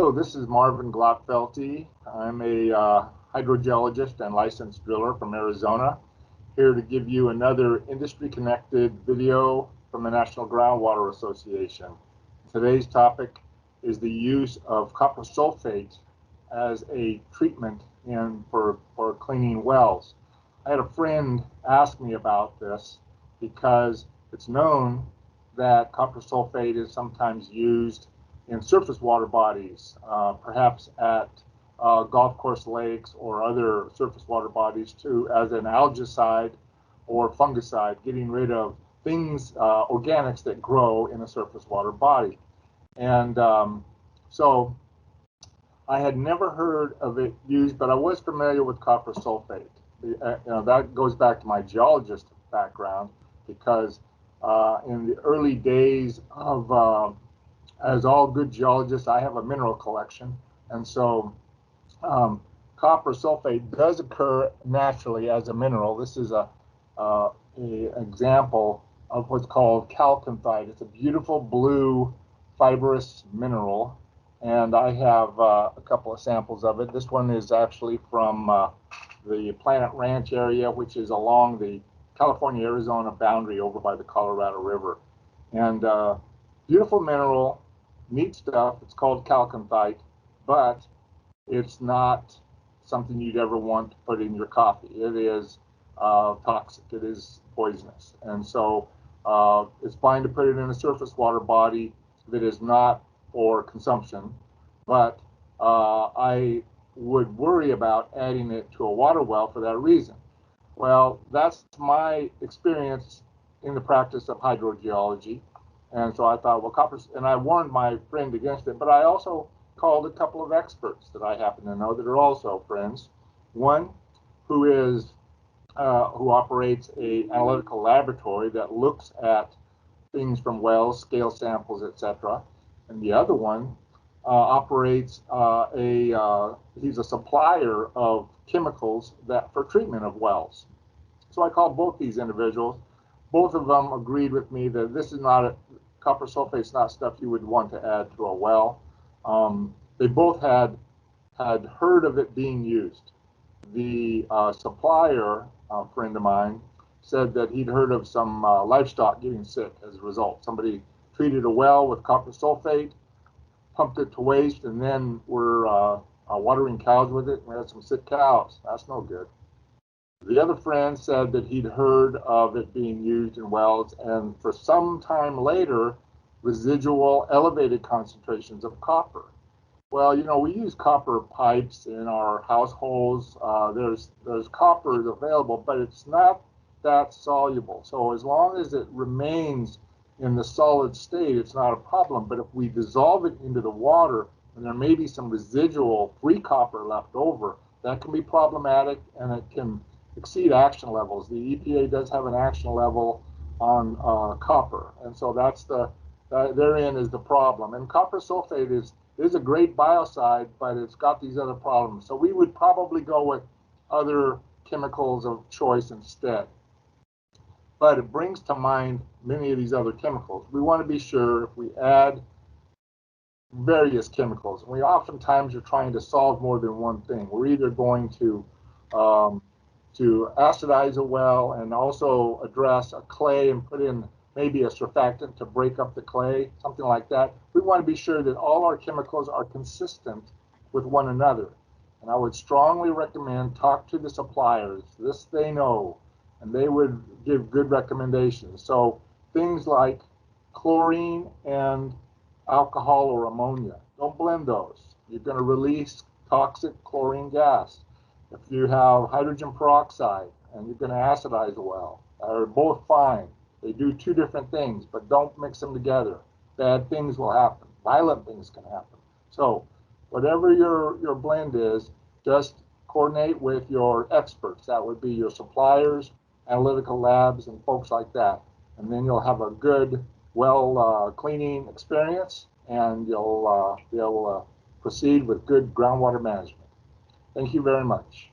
Hello, this is Marvin Glotfelty. I'm a hydrogeologist and licensed driller from Arizona, here to give you another industry-connected video from the National Groundwater Association. Today's topic is the use of copper sulfate as a treatment for cleaning wells. I had a friend ask me about this because it's known that copper sulfate is sometimes used in surface water bodies, perhaps at golf course lakes or other surface water bodies too, as an algicide or fungicide, getting rid of things, organics that grow in a surface water body. And so I had never heard of it used, but I was familiar with copper sulfate. That goes back to my geologist background, because in the early days of as all good geologists, I have a mineral collection, and so copper sulfate does occur naturally as a mineral. This is a example of what's called chalcanthite. It's a beautiful blue fibrous mineral, and I have a couple of samples of it. This one is actually from the Planet Ranch area, which is along the California-Arizona boundary over by the Colorado River. And beautiful mineral, neat stuff. It's called chalcanthite, but it's not something you'd ever want to put in your coffee. It is toxic. It is poisonous. And so it's fine to put it in a surface water body that is not for consumption, but I would worry about adding it to a water well for that reason. Well, that's my experience in the practice of hydrogeology. And so I thought, well, copper, and I warned my friend against it, but I also called a couple of experts that I happen to know that are also friends. One who operates an analytical laboratory that looks at things from wells, scale samples, etc. And the other one operates he's a supplier of chemicals for treatment of wells. So I called both these individuals. Both of them agreed with me that this is not copper sulfate is not stuff you would want to add to a well. They both had heard of it being used. The supplier, a friend of mine, said that he'd heard of some livestock getting sick as a result. Somebody treated a well with copper sulfate, pumped it to waste, and then were watering cows with it. We had some sick cows. That's no good. The other friend said that he'd heard of it being used in wells, and for some time later, residual elevated concentrations of copper. Well, we use copper pipes in our households. There's copper available, but it's not that soluble. So as long as it remains in the solid state, it's not a problem. But if we dissolve it into the water, and there may be some residual free copper left over, that can be problematic, and it can exceed action levels. The EPA does have an action level on copper, and so therein is the problem. And copper sulfate is a great biocide, but it's got these other problems. So we would probably go with other chemicals of choice instead. But it brings to mind many of these other chemicals. We want to be sure if we add various chemicals, we oftentimes are trying to solve more than one thing. We're either going to acidize a well and also address a clay and put in maybe a surfactant to break up the clay, something like that. We want to be sure that all our chemicals are consistent with one another. And I would strongly recommend talk to the suppliers. This they know, and they would give good recommendations. So things like chlorine and alcohol or ammonia, don't blend those. You're going to release toxic chlorine gas. If you have hydrogen peroxide and you're going to acidize a well, they're both fine. They do two different things, but don't mix them together. Bad things will happen. Violent things can happen. So whatever your blend is, just coordinate with your experts. That would be your suppliers, analytical labs, and folks like that. And then you'll have a good well cleaning experience, and you'll be able to proceed with good groundwater management. Thank you very much.